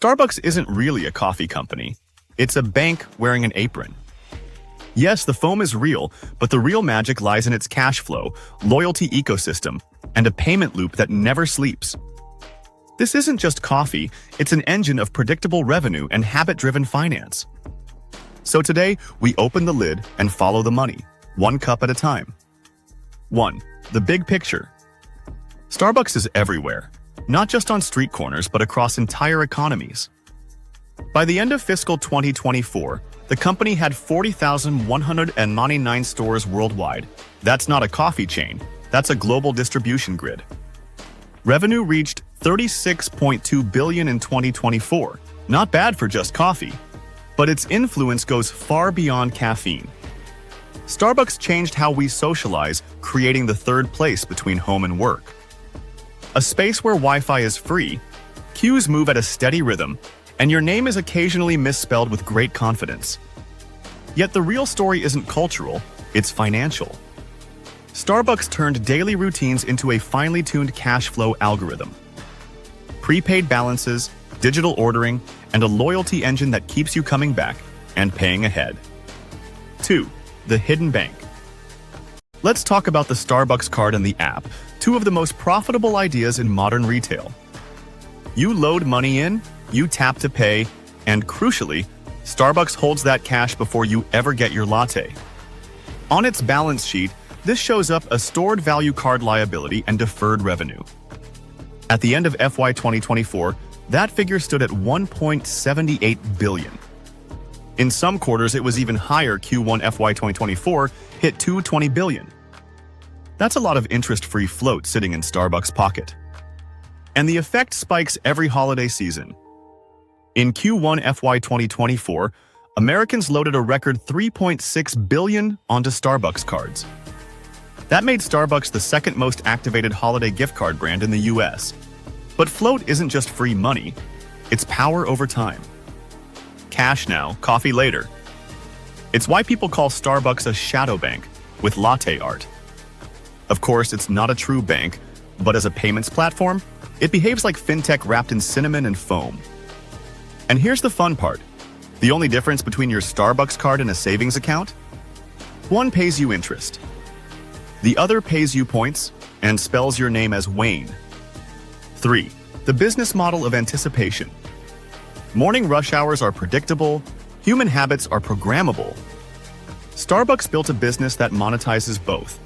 Starbucks isn't really a coffee company. It's a bank wearing an apron. Yes, the foam is real, but the real magic lies in its cash flow, loyalty ecosystem, and a payment loop that never sleeps. This isn't just coffee, it's an engine of predictable revenue and habit-driven finance. So today, we open the lid and follow the money, one cup at a time. 1. The big picture. Starbucks is everywhere, not just on street corners but across entire economies. By the end of fiscal 2024, the company had 40,199 stores worldwide. That's not a coffee chain, that's a global distribution grid. Revenue reached $36.2 billion in 2024. Not bad for just coffee. But its influence goes far beyond caffeine. Starbucks changed how we socialize, creating the third place between home and work. A space where Wi-Fi is free, queues move at a steady rhythm, and your name is occasionally misspelled with great confidence. Yet the real story isn't cultural, it's financial. Starbucks turned daily routines into a finely tuned cash flow algorithm. Prepaid balances, digital ordering, and a loyalty engine that keeps you coming back and paying ahead. 2. The hidden bank. Let's talk about the Starbucks card and the app, two of the most profitable ideas in modern retail. You load money in, you tap to pay, and crucially, Starbucks holds that cash before you ever get your latte. On its balance sheet, this shows up a stored value card liability and deferred revenue. At the end of FY 2024, that figure stood at $1.78 billion. In some quarters, it was even higher. Q1 FY 2024 hit $220 billion. That's a lot of interest-free float sitting in Starbucks' pocket. And the effect spikes every holiday season. In Q1 FY 2024, Americans loaded a record $3.6 billion onto Starbucks cards. That made Starbucks the second most activated holiday gift card brand in the US. But float isn't just free money, it's power over time. Cash now, coffee later. It's why people call Starbucks a shadow bank with latte art. Of course, it's not a true bank, but as a payments platform, it behaves like fintech wrapped in cinnamon and foam. And here's the fun part. The only difference between your Starbucks card and a savings account? One pays you interest. The other pays you points and spells your name as Wayne. 3. The business model of anticipation. Morning rush hours are predictable, human habits are programmable. Starbucks built a business that monetizes both.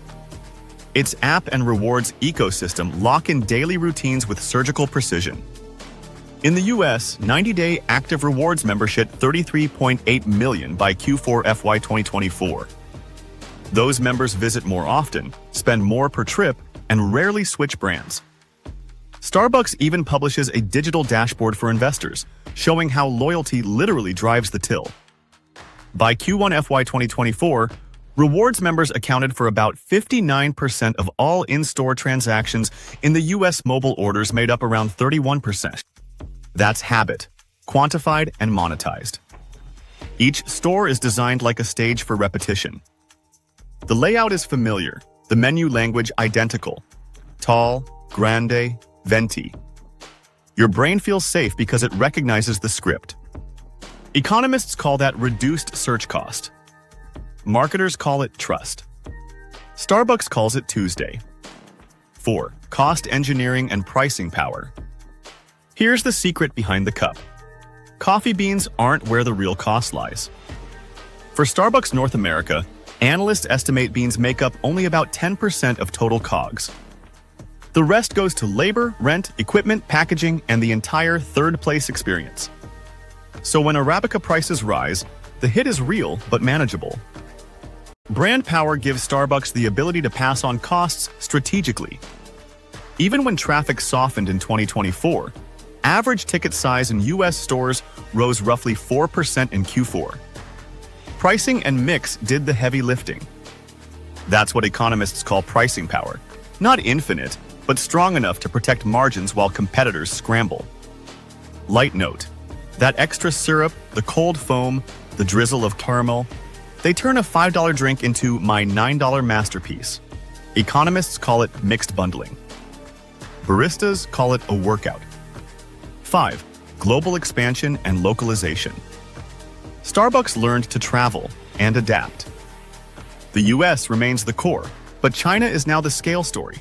Its app and rewards ecosystem lock in daily routines with surgical precision. In the US, 90-day active rewards membership 33.8 million by Q4 FY 2024. Those members visit more often, spend more per trip, and rarely switch brands. Starbucks even publishes a digital dashboard for investors, showing how loyalty literally drives the till. By Q1 FY 2024, rewards members accounted for about 59% of all in-store transactions. In the US, mobile orders made up around 31%. That's habit, quantified and monetized. Each store is designed like a stage for repetition. The layout is familiar, the menu language identical. Tall, grande, venti. Your brain feels safe because it recognizes the script. Economists call that reduced search cost. Marketers call it trust. Starbucks calls it Tuesday. 4. Cost engineering and pricing power. Here's the secret behind the cup. Coffee beans aren't where the real cost lies. For Starbucks North America, analysts estimate beans make up only about 10% of total COGS. The rest goes to labor, rent, equipment, packaging, and the entire third-place experience. So when Arabica prices rise, the hit is real but manageable. Brand power gives Starbucks the ability to pass on costs strategically. Even when traffic softened in 2024, average ticket size in US stores rose roughly 4% in Q4. Pricing and mix did the heavy lifting. That's what economists call pricing power. Not infinite, but strong enough to protect margins while competitors scramble. Light note: that extra syrup, the cold foam, the drizzle of caramel, they turn a $5 drink into my $9 masterpiece. Economists call it mixed bundling. Baristas call it a workout. 5. global expansion, and localization. Starbucks learned to travel and adapt. The US remains the core, but China is now the scale story.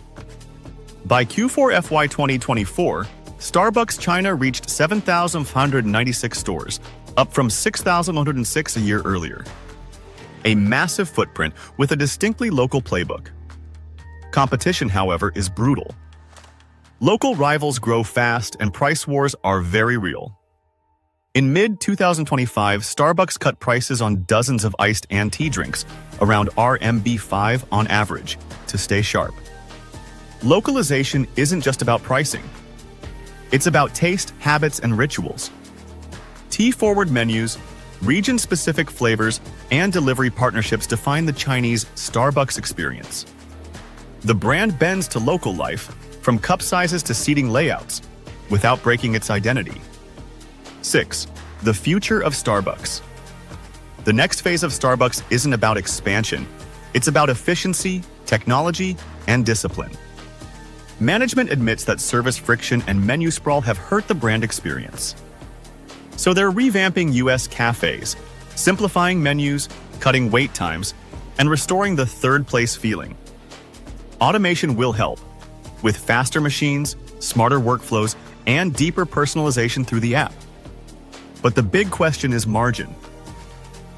By Q4 FY 2024, Starbucks China reached 7,596 stores, up from 6,106 a year earlier. A massive footprint with a distinctly local playbook. Competition, however, is brutal. Local rivals grow fast and price wars are very real. In mid-2025, Starbucks cut prices on dozens of iced and tea drinks, around RMB 5 on average, to stay sharp. Localization isn't just about pricing. It's about taste, habits, and rituals. Tea-forward menus, region-specific flavors, and delivery partnerships define the Chinese Starbucks experience. The brand bends to local life, from cup sizes to seating layouts, without breaking its identity. 6. The future of Starbucks. The next phase of Starbucks isn't about expansion. It's about efficiency, technology, and discipline. Management admits that service friction and menu sprawl have hurt the brand experience. So they're revamping US cafes, simplifying menus, cutting wait times, and restoring the third-place feeling. Automation will help, with faster machines, smarter workflows, and deeper personalization through the app. But the big question is margin.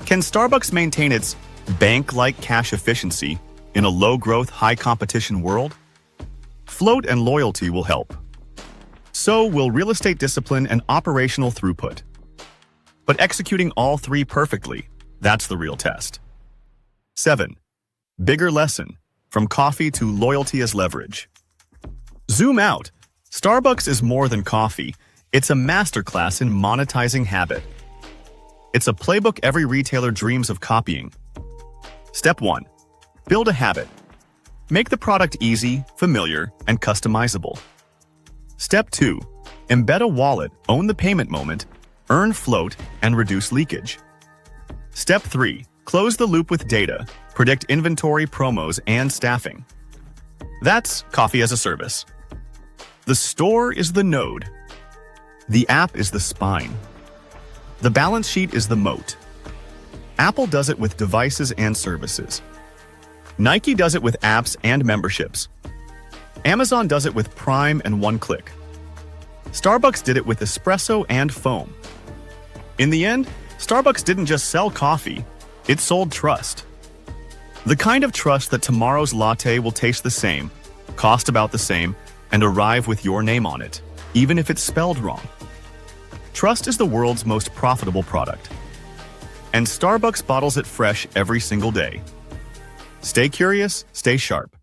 Can Starbucks maintain its bank-like cash efficiency in a low-growth, high-competition world? Float and loyalty will help. So will real estate discipline and operational throughput. But executing all three perfectly, that's the real test. 7. Bigger lesson, from coffee to loyalty as leverage. Zoom out. Starbucks is more than coffee. It's a masterclass in monetizing habit. It's a playbook every retailer dreams of copying. Step 1. Build a habit. Make the product easy, familiar, and customizable. Step 2. Embed a wallet, own the payment moment, earn float, and reduce leakage. Step 3. Close the loop with data, predict inventory, promos, and staffing. That's coffee as a service. The store is the node. The app is the spine. The balance sheet is the moat. Apple does it with devices and services. Nike does it with apps and memberships. Amazon does it with Prime and one click. Starbucks did it with espresso and foam. In the end, Starbucks didn't just sell coffee, it sold trust. The kind of trust that tomorrow's latte will taste the same, cost about the same, and arrive with your name on it, even if it's spelled wrong. Trust is the world's most profitable product. And Starbucks bottles it fresh every single day. Stay curious, stay sharp.